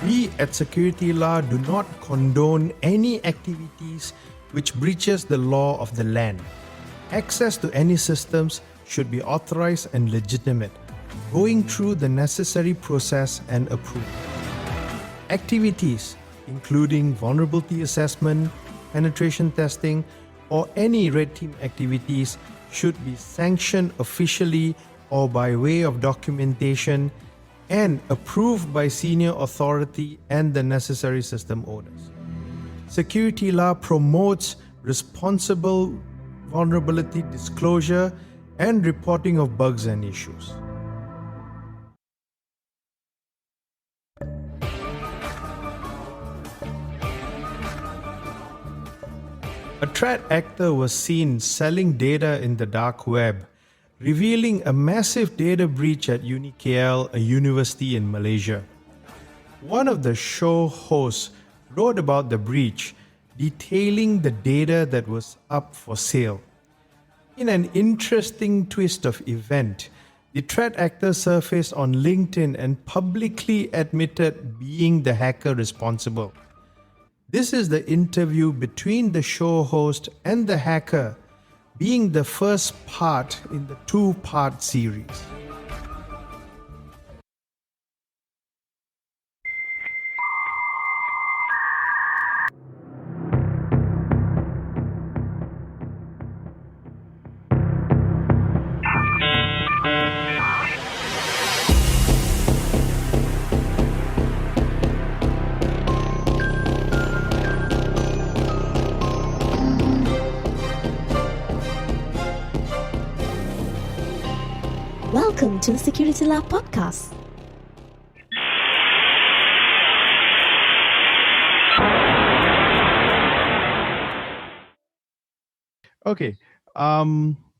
We at Security Law do not condone any activities which breaches the law of the land. Access to any systems should be authorized and legitimate, going through the necessary process and approved. Activities including vulnerability assessment, penetration testing, or any red team activities should be sanctioned officially or by way of documentation and approved by senior authority and the necessary system owners. Security Law promotes responsible vulnerability disclosure and reporting of bugs and issues. A threat actor was seen selling data in the dark web, revealing a massive data breach at UniKL, a university in Malaysia. One of the show hosts wrote about the breach, detailing the data that was up for sale. In an interesting twist of event, the threat actor surfaced on LinkedIn and publicly admitted being the hacker responsible. This is the interview between the show host and the hacker, being the first part in the two-part series. Welcome to the Security Law Podcast. Okay,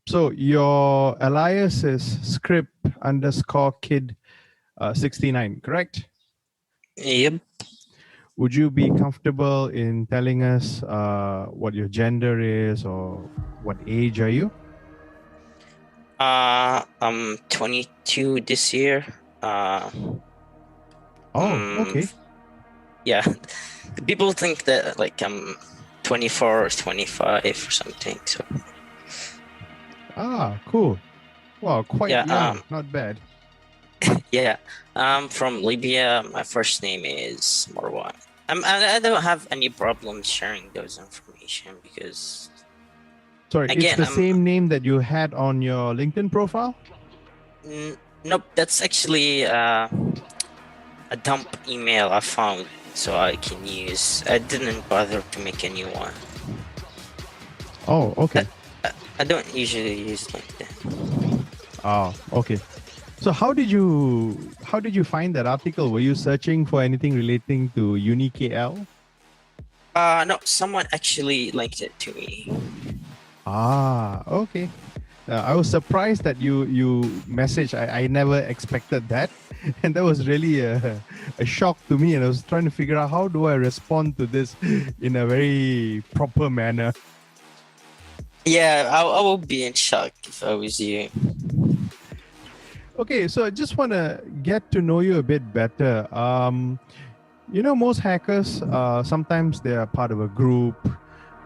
so your alias is script_kid69, correct? Yep. Would you be comfortable in telling us what your gender is or what age are you? I'm 22 this year. Okay. Yeah. People think that like I'm 24 or 25 or something. So. Cool. Well, quite Yeah, young, not bad. Yeah. I'm from Libya. My first name is Marwan. I don't have any problem sharing those information because. Sorry, Again, it's the same name that you had on your LinkedIn profile? Nope, that's actually a dump email I found so I can use. I didn't bother to make a new one. Oh, okay. I don't usually use LinkedIn. Oh, okay. So how did you find that article? Were you searching for anything relating to UniKL? No, someone actually linked it to me. Okay. I was surprised that you messaged. I never expected that, and that was really a shock to me. And I was trying to figure out how do I respond to this in a very proper manner. Yeah, I will be in shock if I was you. Okay, so I just want to get to know you a bit better. Most hackers sometimes they are part of a group,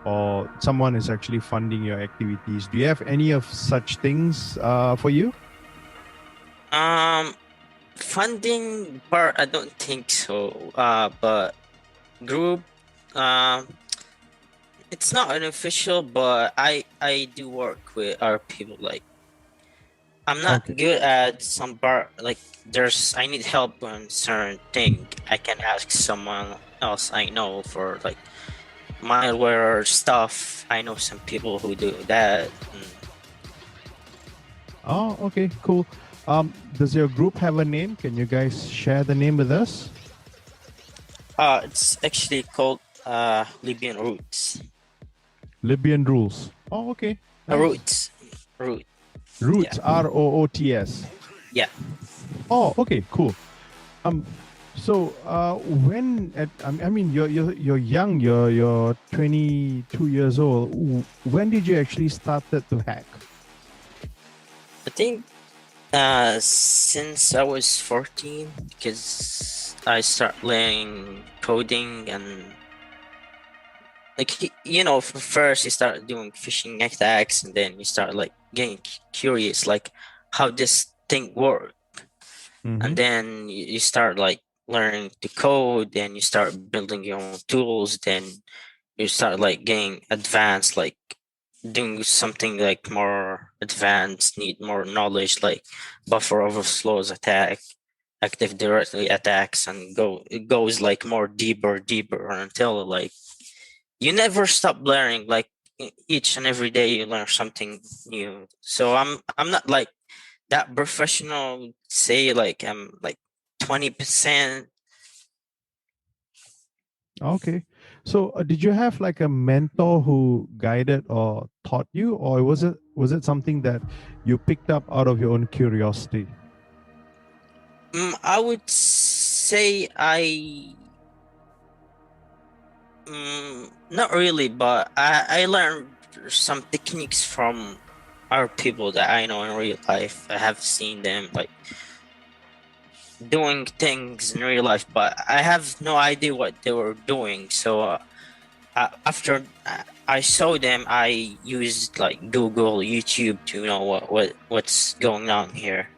or someone is actually funding your activities. Do you have any of such things for you? Funding part, I don't think so. But group, it's not unofficial, but I do work with other people. Like, I'm not good at some part. Like, I need help on certain thing. I can ask someone else I know for like malware stuff. I know some people who do that. Oh, okay, cool. Does your group have a name? Can you guys share the name with us? It's actually called Libyan Roots. Libyan Rules. Oh, okay. Nice. Roots, Yeah. ROOTS. Yeah. Oh, okay, cool. So you're young. You're 22 years old. When did you actually started to hack? I think Since I was 14, because I start learning coding and like first you start doing phishing attacks, and then you start like getting curious, like how this thing works, Mm-hmm. and then you start like learning to code, then you start building your own tools, then you start like getting advanced, like doing something like more advanced, need more knowledge, like buffer overflows attack, active directory attacks, and it goes like more deeper until like you never stop learning. Like each and every day you learn something new. So I'm not like that professional. Say like I'm like 20%. Okay. So, did you have like a mentor who guided or taught you, or was it something that you picked up out of your own curiosity? I would say not really, but I learned some techniques from our people that I know in real life. I have seen them like doing things in real life, but I have no idea what they were doing. So after I saw them, I used like Google, YouTube to know what's going on here.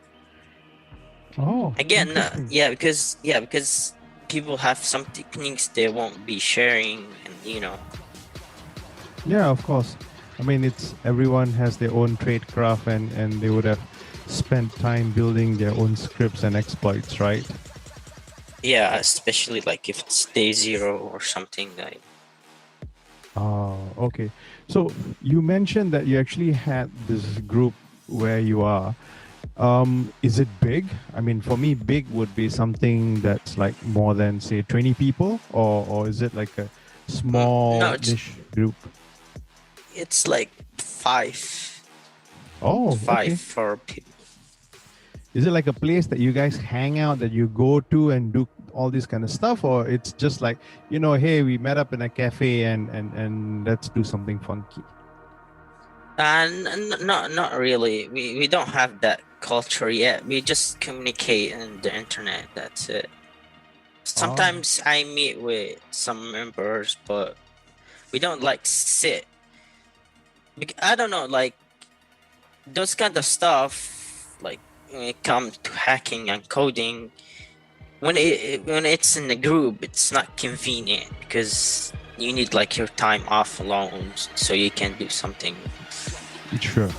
Oh, Again, interesting. because people have some techniques they won't be sharing, and Yeah, of course. I mean, it's everyone has their own trade craft, and they would have spent time building their own scripts and exploits, right? yeah, especially like if it's day zero or something like. Oh, okay. So you mentioned that you actually had this group where you are. Is it big? I mean, for me, big would be something that's like more than say 20 people, or is it like a No, small it's niche group? it's like five, Oh, five okay. for people. Is it like a place that you guys hang out, that you go to and do all this kind of stuff, or it's just like, hey, we met up in a cafe and let's do something funky? And not really. We don't have that culture yet. We just communicate on the internet. That's it. Oh, Sometimes I meet with some members, but we don't like sit. I don't know, like those kind of stuff. Like when it comes to hacking and coding, when it's in a group, it's not convenient because you need like your time off alone so you can do something. sure.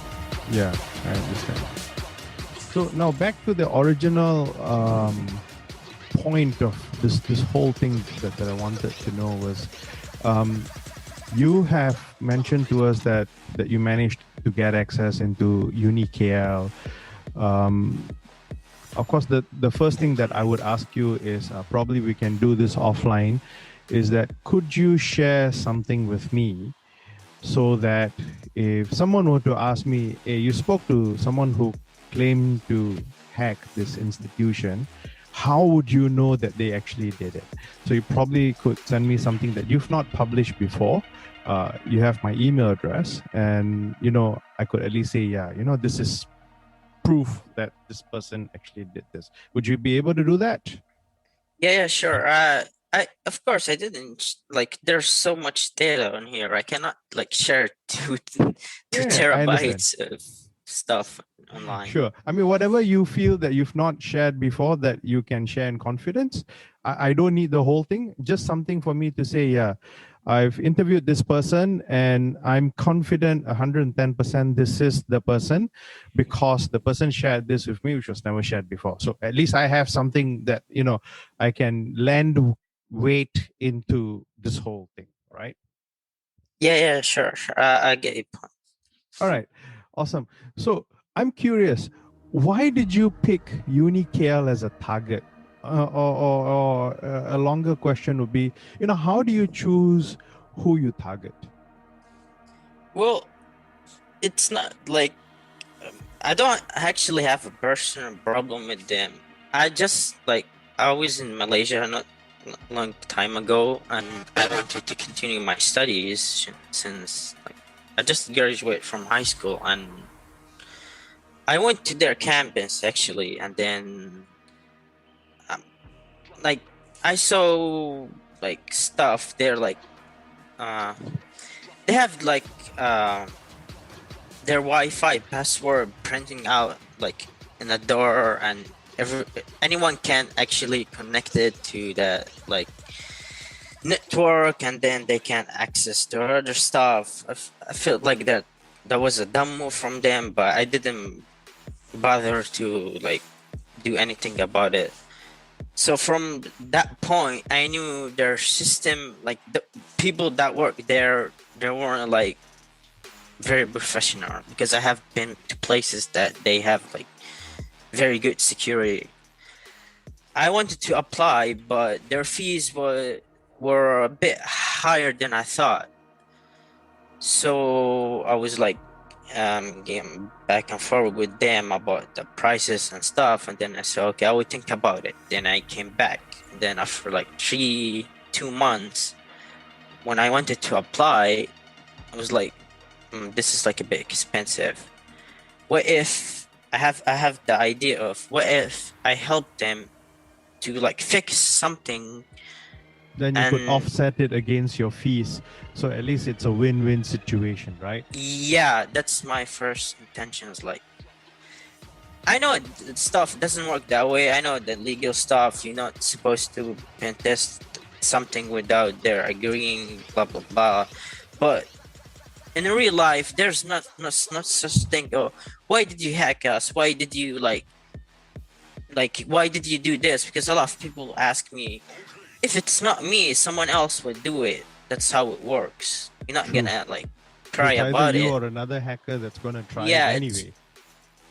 Yeah, I understand. So now back to the original point of this whole thing that I wanted to know was, um, you have mentioned to us that you managed to get access into UniKL. Um, of course, the first thing that I would ask you is, probably we can do this offline, is that could you share something with me so that if someone were to ask me, hey, you spoke to someone who claimed to hack this institution, how would you know that they actually did it? So you probably could send me something that you've not published before. You have my email address, and I could at least say, yeah, this is proof that this person actually did this. Would you be able to do that? Yeah, sure. I of course I didn't like. There's so much data on here. I cannot like share two Yeah, I understand. terabytes of stuff online. Sure. I mean, whatever you feel that you've not shared before that you can share in confidence. I don't need the whole thing, just something for me to say, yeah, I've interviewed this person and I'm confident 110% this is the person because the person shared this with me, which was never shared before. So at least I have something that, I can lend weight into this whole thing, right? Yeah, sure. I get your point. All right. Awesome. So I'm curious, why did you pick UniKL as a target? Or a longer question would be, how do you choose who you target? Well, it's not like I don't actually have a personal problem with them. I just like I was in Malaysia not long time ago, and I wanted to continue my studies since like I just graduated from high school, and I went to their campus actually, and then um, like I saw like stuff. They're like uh, they have like their Wi-Fi password printing out like in the door, and anyone can actually connect it to the like network, and then they can access to other stuff. I felt like that was a dumb move from them, but I didn't bother to like do anything about it. So from that point, I knew their system, like the people that work there, they weren't like very professional, because I have been to places that they have like very good security. I wanted to apply, but their fees were a bit higher than I thought. So I was like getting back and forth with them about the prices and stuff, and then I said, okay, I will think about it. Then I came back. Then after like 2 months, when I wanted to apply, I was like, this is like a bit expensive. What if I have the idea of, what if I help them to like fix something, Then you could and offset it against your fees. So at least it's a win-win situation, right? yeah, that's my first intentions. Like, I know stuff doesn't work that way. I know the legal stuff, you're not supposed to pen test something without their agreeing, blah blah blah. But in real life, there's not such thing. Oh, why did you hack us? Why did you like why did you do this? Because a lot of people ask me, if it's not me, someone else would do it. That's how it works. You're not True. gonna like cry It's either about you it. or another hacker that's going to try it Yeah, anyway.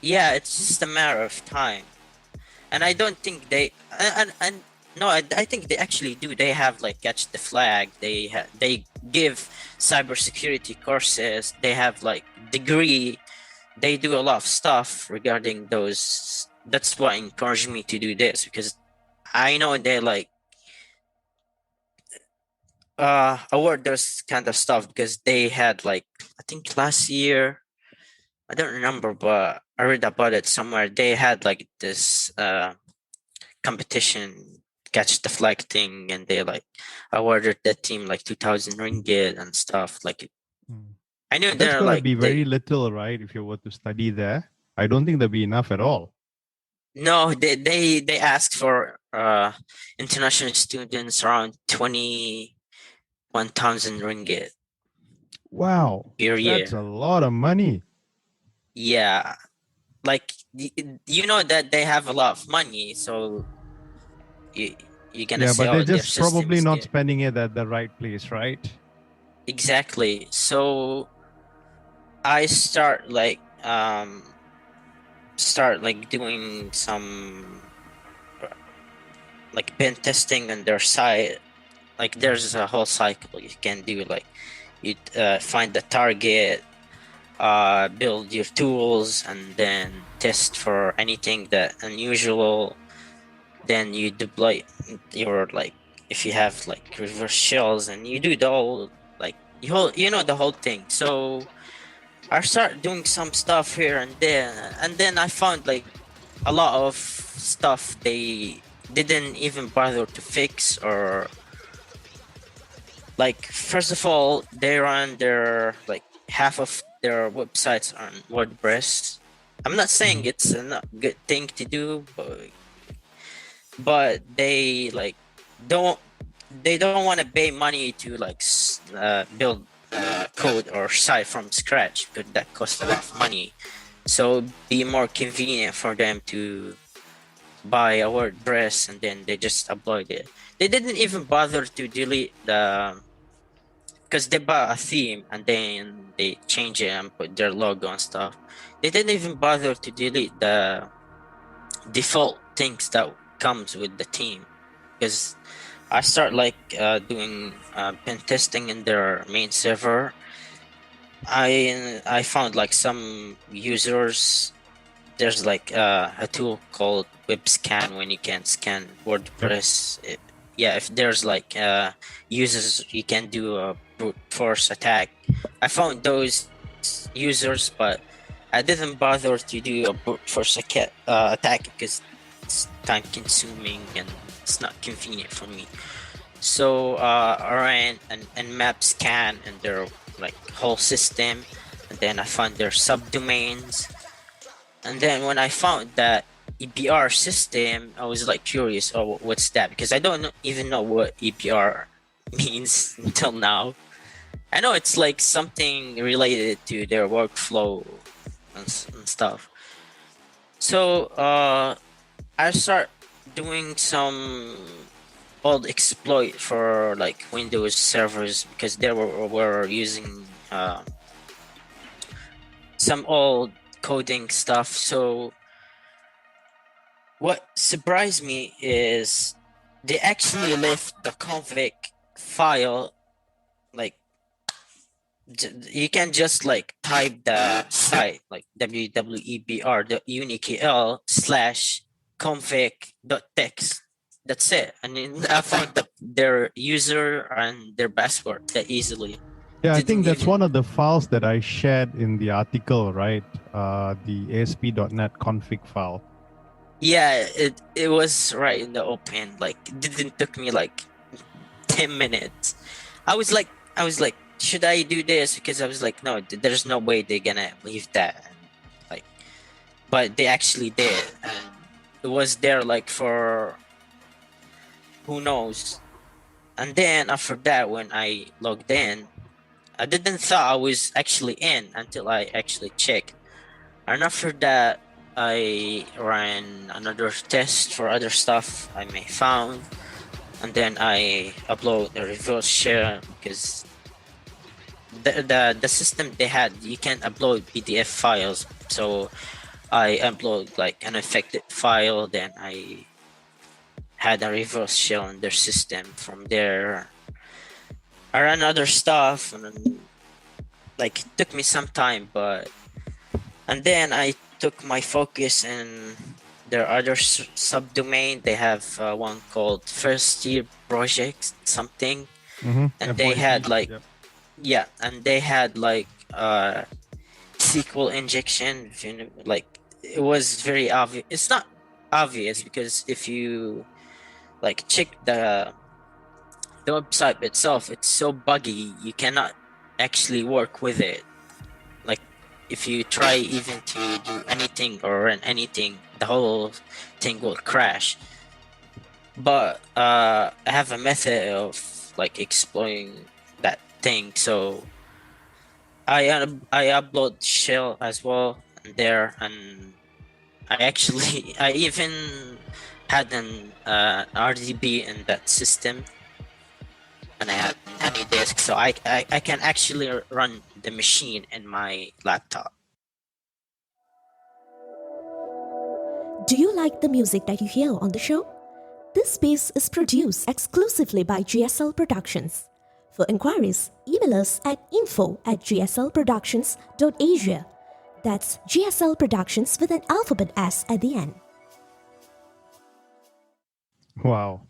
it's just a matter of time. And I don't think they and no, I think they actually do. They have like catch the flag. They give cybersecurity courses. They have like degree. They do a lot of stuff regarding those. That's what encouraged me to do this, because I know they like award those kind of stuff, because they had like, I think last year, I don't remember, but I read about it somewhere. They had like this competition, catch the flag thing, and they like awarded that team like 2,000 ringgit and stuff. Like, Hmm. I knew But that's they're going to like be very little, right? If you were to study there, I don't think there'll be enough at all. no, they asked for international students around 21,000 ringgit Wow, per that's year. a lot of money. Yeah, like you know that they have a lot of money, so you, you're gonna Yeah, say, but oh, they're their just system probably is not good. spending it at the right place, right? Exactly. So I start like doing some like pen testing on their site. Like, there's a whole cycle you can do. Like, you find the target, build your tools, and then test for anything that unusual. Then you deploy your, like, if you have like reverse shells, and you do the whole, like, you know the whole thing. So I start doing some stuff here and there, and then I found like a lot of stuff they didn't even bother to fix. Or like, first of all, they run their like half of their websites on WordPress. I'm not saying it's a not good thing to do, but they like don't they don't want to pay money to like build code or site from scratch, because that costs a lot of money. So be more convenient for them to buy a WordPress, and then they just upload it. They didn't even bother to delete because they bought a theme and then they change it and put their logo and stuff. They didn't even bother to delete the default things that comes with the team, because I start like doing pen testing in their main server. I found like some users. There's like a tool called web scan, when you can scan WordPress. Yeah, if there's like users, you can do a brute force attack. I found those users, but I didn't bother to do a brute force attack because it's time consuming and it's not convenient for me. So I ran an map scan and their like whole system, and then I found their subdomains. And then when I found that EPR system, I was like curious, oh, what's that? Because I don't even know what EPR means until now. I know it's like something related to their workflow and stuff. So I start doing some old exploit for like Windows servers because they were using some old coding stuff. So what surprised me is they actually left the config file like you can just like type the site like www.unikl/config.txt. That's it. And then I found their user and their password that easily. Yeah, I Didn't think that's even. one of the files that I shared in the article, right? The ASP.NET config file. Yeah, it was right in the open. Like it didn't took me like 10 minutes. I was like, should I do this? Because I was like, no, there's no way they're gonna leave that. And like, but they actually did, and it was there like for who knows. And then after that, when I logged in, I didn't thought I was actually in until I actually checked. And after that, I ran another test for other stuff I may found, and then I upload the reverse share because the system they had, you can upload PDF files. So I upload like an affected file, then I had a reverse shell on their system. From there I ran other stuff, and then, like it took me some time, but and then I took my focus in their other subdomain. They have one called first year project something, and they had like yeah, and they had like SQL injection. You know, like it was very obvious. It's not obvious because if you like check the website itself, it's so buggy you cannot actually work with it. Like if you try even to do anything or run anything, the whole thing will crash. But I have a method of like exploring that thing, so I upload shell as well there, and I even had an RDB in that system, and I had any disk, so I can actually run the machine in my laptop. Do you like the music that you hear on the show? This space is produced exclusively by GSL Productions. For inquiries, email us at info@gslproductions.asia. That's GSL Productions with an alphabet S at the end. Wow.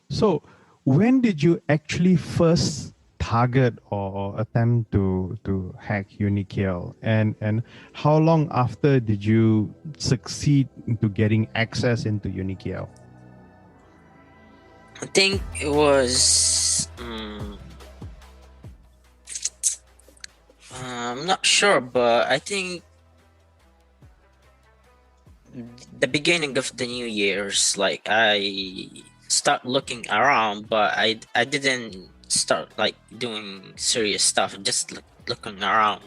So, when did you actually first target or attempt to hack UniKL, and how long after did you succeed into getting access into UniKL? I think it was I'm not sure, but I think the beginning of the New Year's, like I start looking around, but I didn't start like doing serious stuff, just looking around.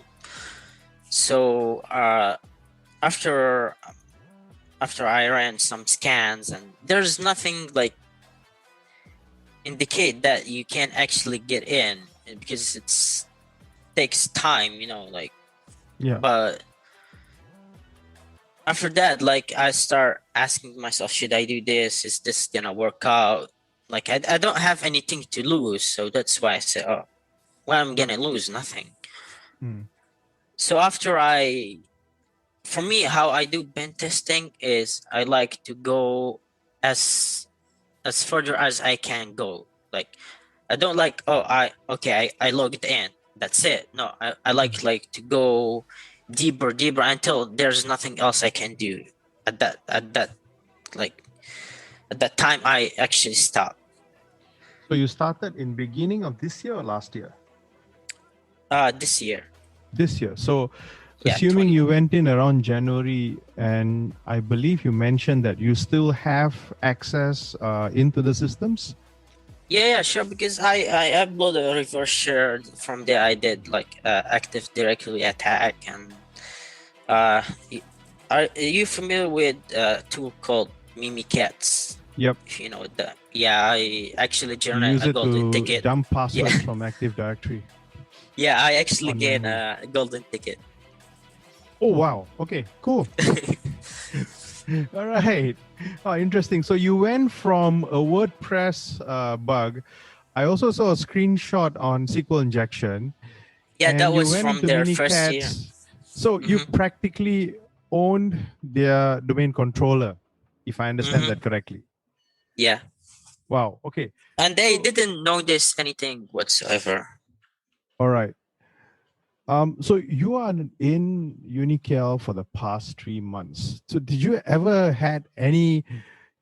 So after I ran some scans, and there's nothing like indicate that you can actually get in because it's takes time, you know, like Yeah. but after that, like I start asking myself, should I do this? Is this gonna work out? Like I don't have anything to lose, so that's why I said, oh, well, I'm gonna lose nothing. So after for me, how I do pen testing is I like to go as further as I can go. Like I don't like, oh, I logged in, that's it. No, I like to go deeper until there's nothing else I can do. At that like at that time, I actually stopped. So you started in beginning of this year or last year? This year. This year. So Yeah, assuming 20. you went in around January, and I believe you mentioned that you still have access into the systems. Yeah, sure. Because I uploaded a reverse share from there. I did like Active Directory attack, and are you familiar with a tool called Mimikatz? Yep. If you know that. Yeah, I actually You generate use a it golden to ticket. dump Yeah, passwords from Active Directory. yeah, I actually On gained memory. a golden ticket. Oh wow. Okay, cool. All right. Oh, interesting. So you went from a WordPress bug. I also saw a screenshot on SQL injection, Yeah, that and you was went from into their first year. Minikatz. So you Mm-hmm. practically owned their domain controller, if I understand Mm-hmm. that correctly. Yeah, Wow. Okay. and they So, didn't notice anything whatsoever. all right. So you are in UniKL for the past 3 months. So did you ever had any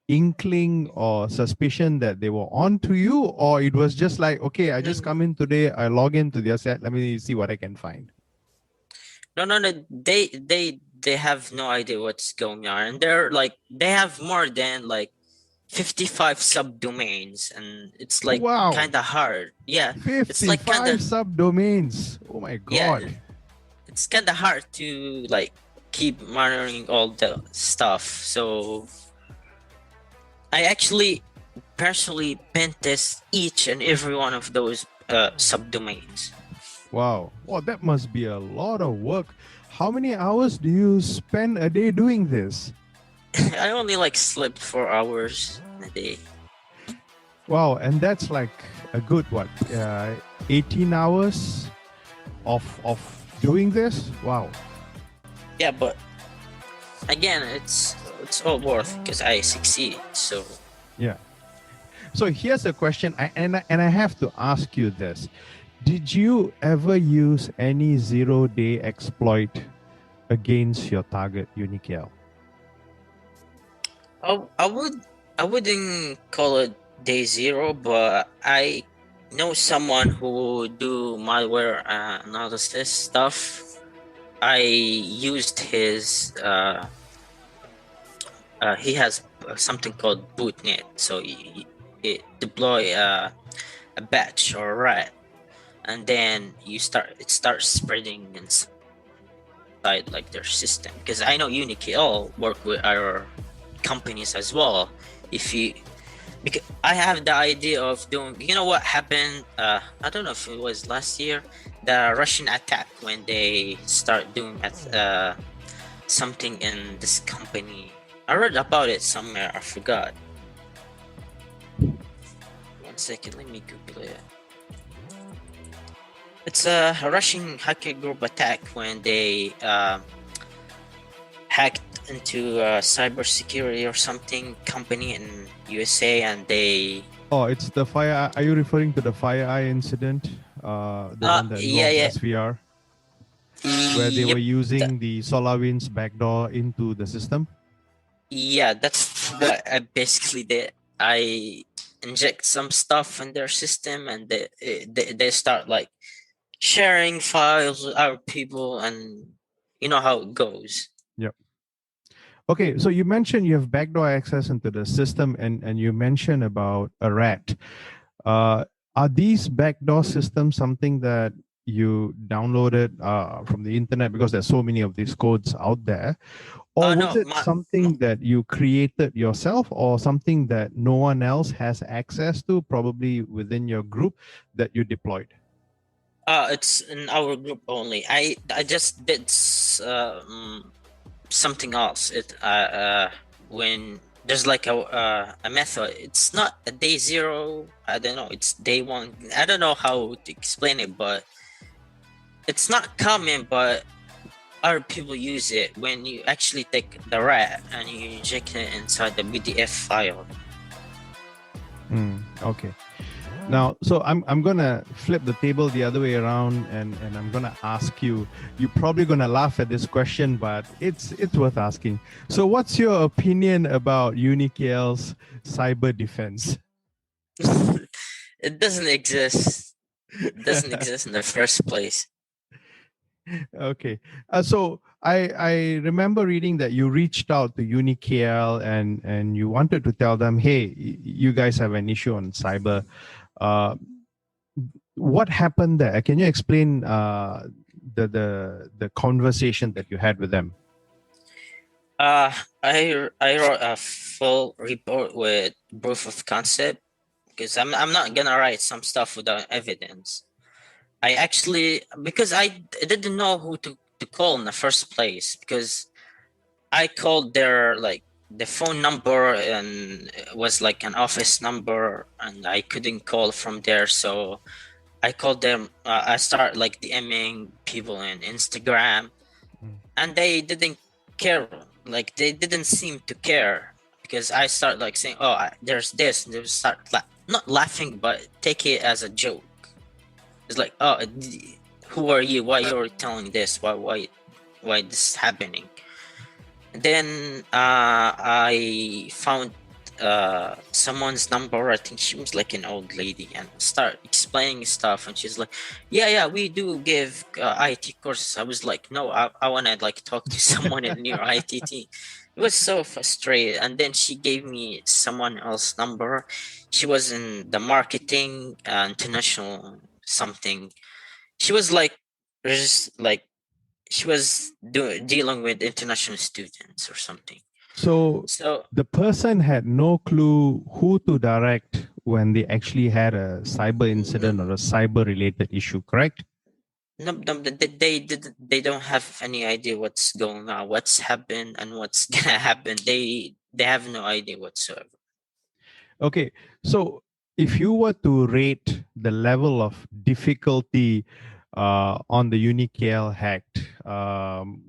inkling or suspicion that they were on to you, or it was just like, okay, I just No, come in today, I log into their set, let me see what I can find. no. They have no idea what's going on, and they have more than like 55 subdomains, and it's like Wow, kind of hard. Yeah, it's like kind 55 of subdomains. Oh my yeah, God. it's kind of hard to like keep monitoring all the stuff. So I actually personally pen test each and every one of those subdomains. Wow. Well, that must be a lot of work. How many hours do you spend a day doing this? I only like slept 4 hours a day. Wow, and that's like a good what? 18 hours of doing this? Wow. Yeah, but again, it's all worth because I succeed. So Yeah. So here's a question, and I have to ask you this. Did you ever use any zero-day exploit against your target UniKL? I wouldn't call it day zero, but I know someone who do malware analysis stuff. I used his he has something called bootnet, so it deploy a batch or a rat, and then it starts spreading inside like their system. Because I know UniKL work with our companies as well. If you Because I have the idea of doing, you know what happened, I don't know if it was last year, the Russian attack, when they start doing something in this company. I read about it somewhere, I forgot. 1 second, let me Google it. It's a Russian hacker group attack when they hacked into a cybersecurity or something company in USA, and they Oh, it's the Fire. Are you referring to the FireEye incident? The one that involved yeah, SVR, where they were yep, using the SolarWinds backdoor into the system? yeah, that's what I basically did. I inject some stuff in their system, and they start like sharing files with our people, and you know how it goes. Yep. Okay, so you mentioned you have backdoor access into the system, and you mentioned about a rat. Are these backdoor systems something that you downloaded from the internet, because there's so many of these codes out there, or was No, it something that you created yourself, or something that no one else has access to, probably within your group, that you deployed? it's in our group only. I just did something else. When there's like a method, it's not a day zero. I don't know. It's day one. I don't know how to explain it, but it's not common. But other people use it when you actually take the rat and you inject it inside the PDF file. Okay. Now, so I'm gonna flip the table the other way around, and I'm gonna ask you. You're probably gonna laugh at this question, but it's worth asking. So, what's your opinion about UniKL's cyber defense? It doesn't exist. It doesn't exist in the first place. Okay. So I remember reading that you reached out to UniKL and you wanted to tell them, hey, you guys have an issue on cyber. Uh, what happened there? Can you explain the conversation that you had with them? I wrote a full report with proof of concept because I'm not gonna write some stuff without evidence. I actually, because I didn't know who to call in the first place, because I called their like the phone number and it was like an office number and I couldn't call from there, so I called them. I start like DMing people in Instagram, and they didn't care. Like they didn't seem to care because I start like saying, "Oh, there's this," and they would start not laughing, but take it as a joke. It's like, "Oh, who are you? Why you're telling this? Why this is happening?" And then I found someone's number. I think she was like an old lady, and start explaining stuff. And she's like, yeah, we do give IT courses. I was like, no, I want to like talk to someone in your IT team. It was so frustrated. And then she gave me someone else's number. She was in the marketing international something. She was like just like she was dealing with international students or something. So So the person had no clue who to direct when they actually had a cyber incident or a cyber related issue, correct? no, they don't have any idea what's going on, what's happened, and what's gonna happen. They have no idea whatsoever. Okay, so if you were to rate the level of difficulty on the UniKL hack,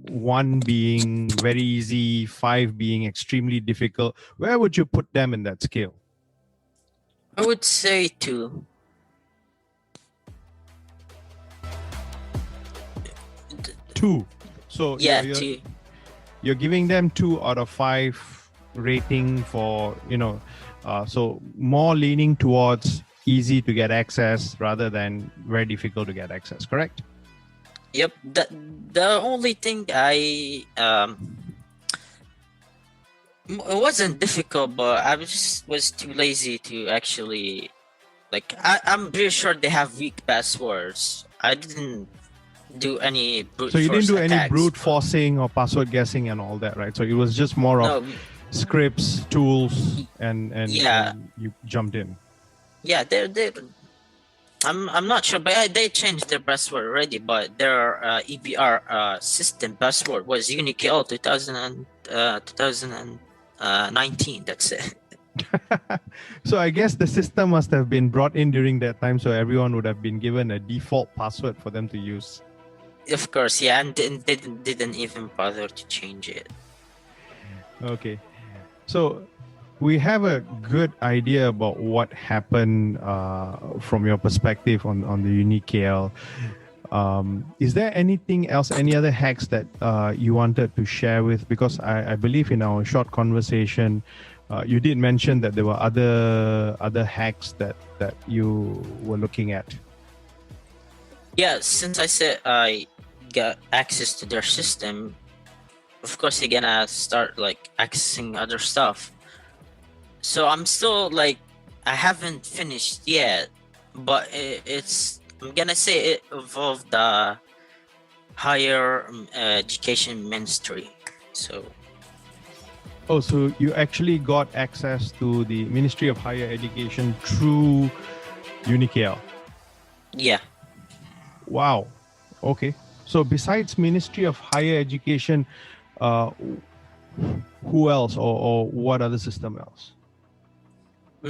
one being very easy, five being extremely difficult, where would you put them in that scale? I would say two. Two. So Yeah, you're, two. you're giving them 2 out of 5 rating for, so more leaning towards easy to get access rather than very difficult to get access, correct? Yep. The only thing it wasn't difficult, but I was too lazy to actually like. I'm pretty sure they have weak passwords. I didn't do any brute So you didn't force do any attacks, brute but- forcing or password guessing and all that, right? So it was just more of No, scripts, tools, and Yeah. and you jumped in. yeah, they. I'm not sure, but they changed their password already. But their EBR system password was UniKL 2019. That's it. So I guess the system must have been brought in during that time, so everyone would have been given a default password for them to use. Of course, yeah, and didn't even bother to change it. Okay, so we have a good idea about what happened from your perspective on the UniKL. Is there anything else, any other hacks that you wanted to share with? Because I believe in our short conversation, you did mention that there were other hacks that you were looking at. Yeah, since I said I got access to their system, of course you're gonna start like accessing other stuff. So I'm still like I haven't finished yet, but I'm gonna say it involved the higher education ministry. So Oh, so you actually got access to the Ministry of Higher Education through UniKL. yeah, Wow. Okay. So besides Ministry of Higher Education, uh, who else or what other system else?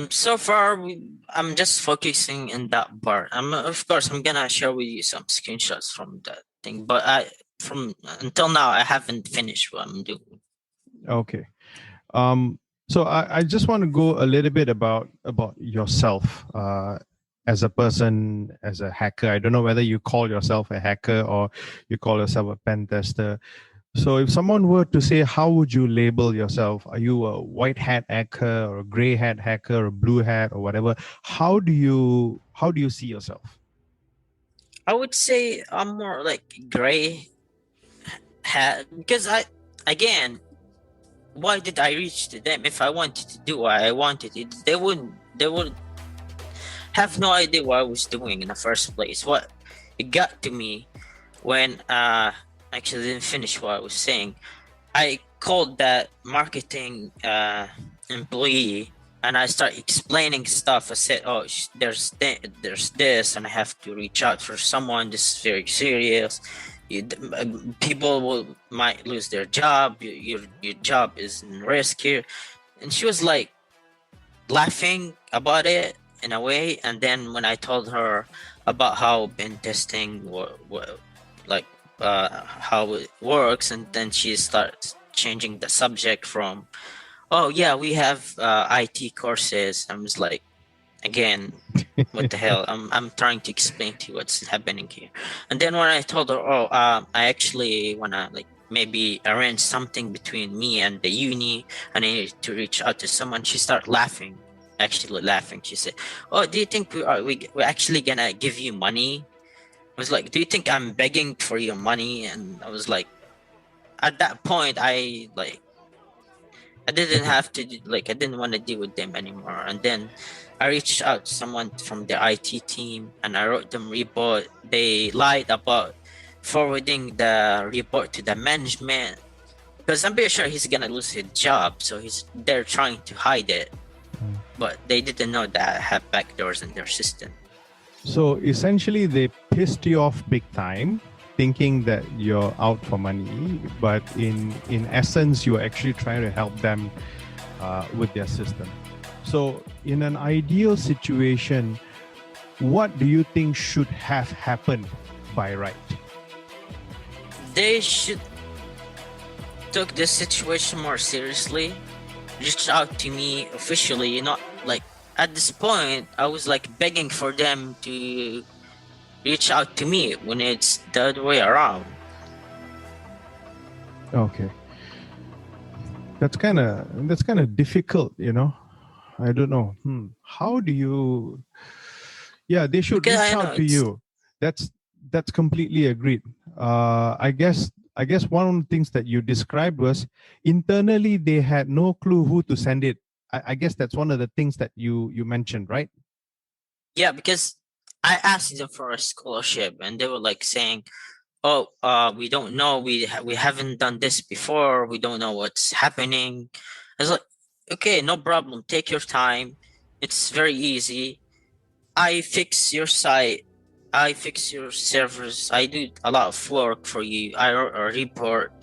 so far I'm just focusing in that part. Of course I'm gonna share with you some screenshots from that thing, but from until now I haven't finished what I'm doing. Okay. So I just want to go a little bit about yourself as a person, as a hacker? I don't know whether you call yourself a hacker or you call yourself a pen tester. So if someone were to say, how would you label yourself? Are you a white hat hacker or a gray hat hacker or a blue hat or whatever? How do you see yourself? I would say I'm more like gray hat because again, why did I reach to them? If I wanted to do what I wanted, they would have no idea what I was doing in the first place. What it got to me when actually didn't finish what I was saying. I called that marketing employee and I start explaining stuff. I said, "Oh, there's this, and I have to reach out for someone. This is very serious. People might lose their job. Your job is in risk here." And she was like laughing about it in a way. And then when I told her about how pen testing, like how it works, and then she starts changing the subject from, "Oh yeah, we have IT courses." I was like, again, what the hell? I'm trying to explain to you what's happening here. And then when I told her, "Oh, I actually wanna like maybe arrange something between me and the uni, and I need to reach out to someone," she started laughing. Actually laughing. She said, "Oh, do you think we're actually gonna give you money?" I was like, "Do you think I'm begging for your money?" And I was like, at that point, I didn't have to I didn't want to deal with them anymore. And then I reached out to someone from the IT team and I wrote them report. They lied about forwarding the report to the management because I'm pretty sure he's gonna lose his job. So they're trying to hide it, but they didn't know that I have backdoors in their system. So essentially, they pissed you off big time, thinking that you're out for money, but in essence, you're actually trying to help them with their system. So in an ideal situation, what do you think should have happened by right? They should took this situation more seriously, reached out to me officially, not like at this point I was like begging for them to reach out to me when it's the other way around. Okay. That's kind of difficult, I don't know. How do you? Yeah, they should Because reach out to you. That's completely agreed. I guess one of the things that you described was internally they had no clue who to send it. I guess that's one of the things that you mentioned, right? Yeah, because I asked them for a scholarship and they were like saying, "Oh, we don't know. We haven't done this before. We don't know what's happening." I was like, "Okay, no problem. Take your time. It's very easy. I fix your site. I fix your servers. I do a lot of work for you. I wrote a report.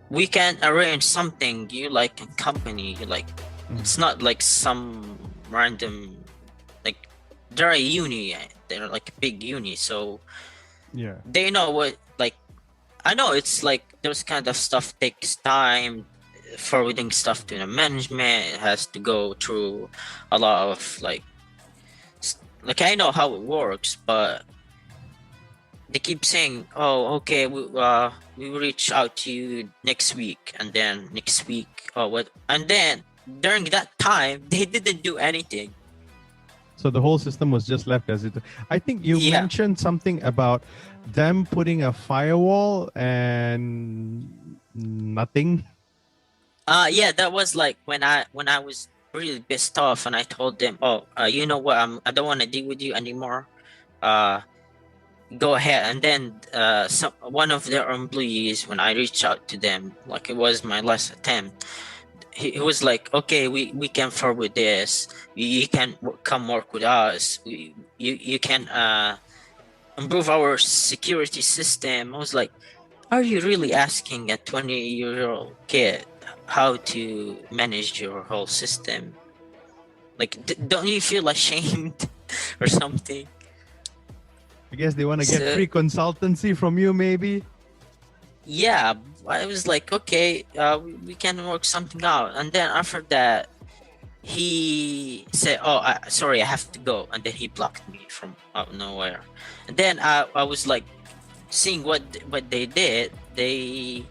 We can arrange something. You like a company. You like. It's not like some random. Like they're a uni. They're like a big uni. So Yeah. they know what. Like I know it's like those kind of stuff takes time. Forwarding stuff to the management. It has to go through a lot of like I know how it works, but they keep saying, "Oh, okay, we will reach out to you next week," and then next week, oh what? And then during that time, they didn't do anything. So the whole system was just left as it. I think you mentioned something about them putting a firewall and nothing. Yeah, that was like when I was really pissed off, and I told them, "Oh, you know what? I don't want to deal with you anymore. Go ahead." And then one of their employees, when I reached out to them, like it was my last attempt, he was like, "Okay, we can forward this. You can come work with us. You can improve our security system." I was like, "Are you really asking a 20-year-old kid how to manage your whole system? Like, don't you feel ashamed or something?" I guess they want to get free consultancy from you, maybe. Yeah, I was like, "Okay, we can work something out." And then after that, he said, "Oh, sorry, I have to go," and then he blocked me from out of nowhere. And then I was like seeing what they did. They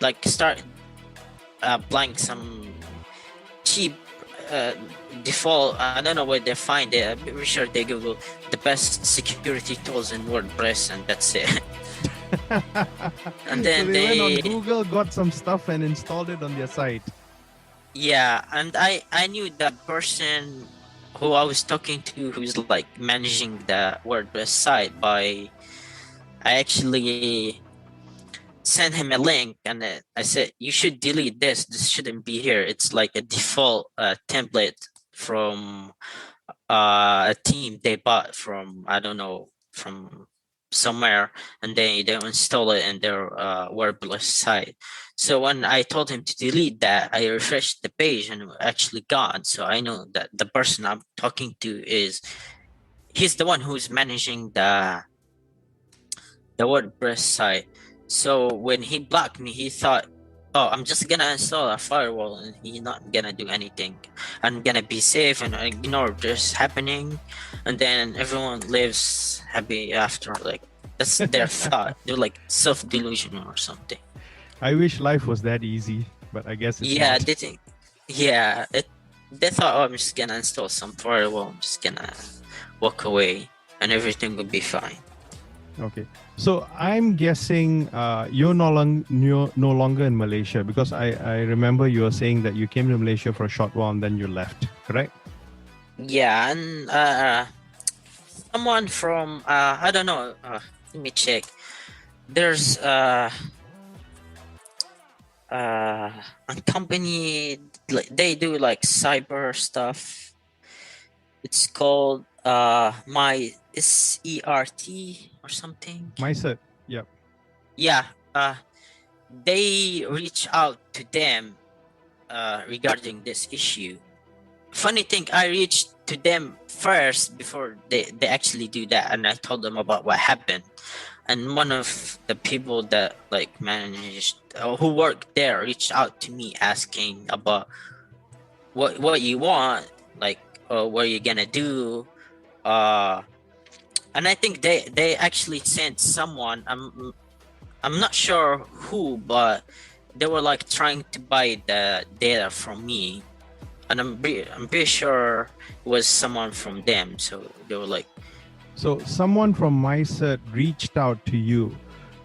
like start applying some cheap default. I don't know where they find it. I'm pretty sure they Google the best security tools in WordPress, and that's it. And then so they went on Google, got some stuff, and installed it on their site. Yeah, and I knew the person who I was talking to, who's like managing the WordPress site. I actually sent him a link, and I said, "You should delete this. This shouldn't be here. It's like a default template from a team they bought from, I don't know, from somewhere, and they install it in their WordPress site." So when I told him to delete that, I refreshed the page and it actually gone. So I know that the person I'm talking to he's the one who's managing the WordPress site. So when he blocked me, he thought, "Oh, I'm just gonna install a firewall and he's not gonna do anything. I'm gonna be safe and ignore this happening, and then everyone lives happy after." Like, that's their thought. They're like self-delusional or something. I wish life was that easy, but I guess it's Yeah, not. they think. Yeah, they thought, "Oh, I'm just gonna install some firewall. I'm just gonna walk away, and everything will be fine." Okay, so I'm guessing you're no longer in Malaysia, because I remember you were saying that you came to Malaysia for a short while and then you left, correct? Yeah, and someone from I don't know. Let me check. There's a company, like, they do like cyber stuff. It's called my ERT or something. MyCert, yep. Yeah, they reach out to them regarding this issue. Funny thing, I reached to them first before they actually do that, and I told them about what happened. And one of the people that like managed who worked there reached out to me asking about what you want, like, what are you gonna do, and I think they actually sent someone. I'm not sure who, but they were like trying to buy the data from me, and I'm pretty sure it was someone from them. So they were like, So someone from MyCert reached out to you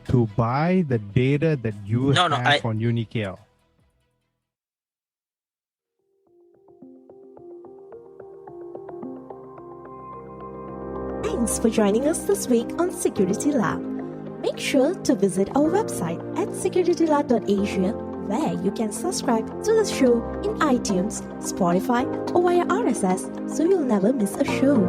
to buy the data that you have on UniKL. Thanks for joining us this week on Security Lab. Make sure to visit our website at securitylab.asia, where you can subscribe to the show in iTunes, Spotify, or via RSS, so you'll never miss a show.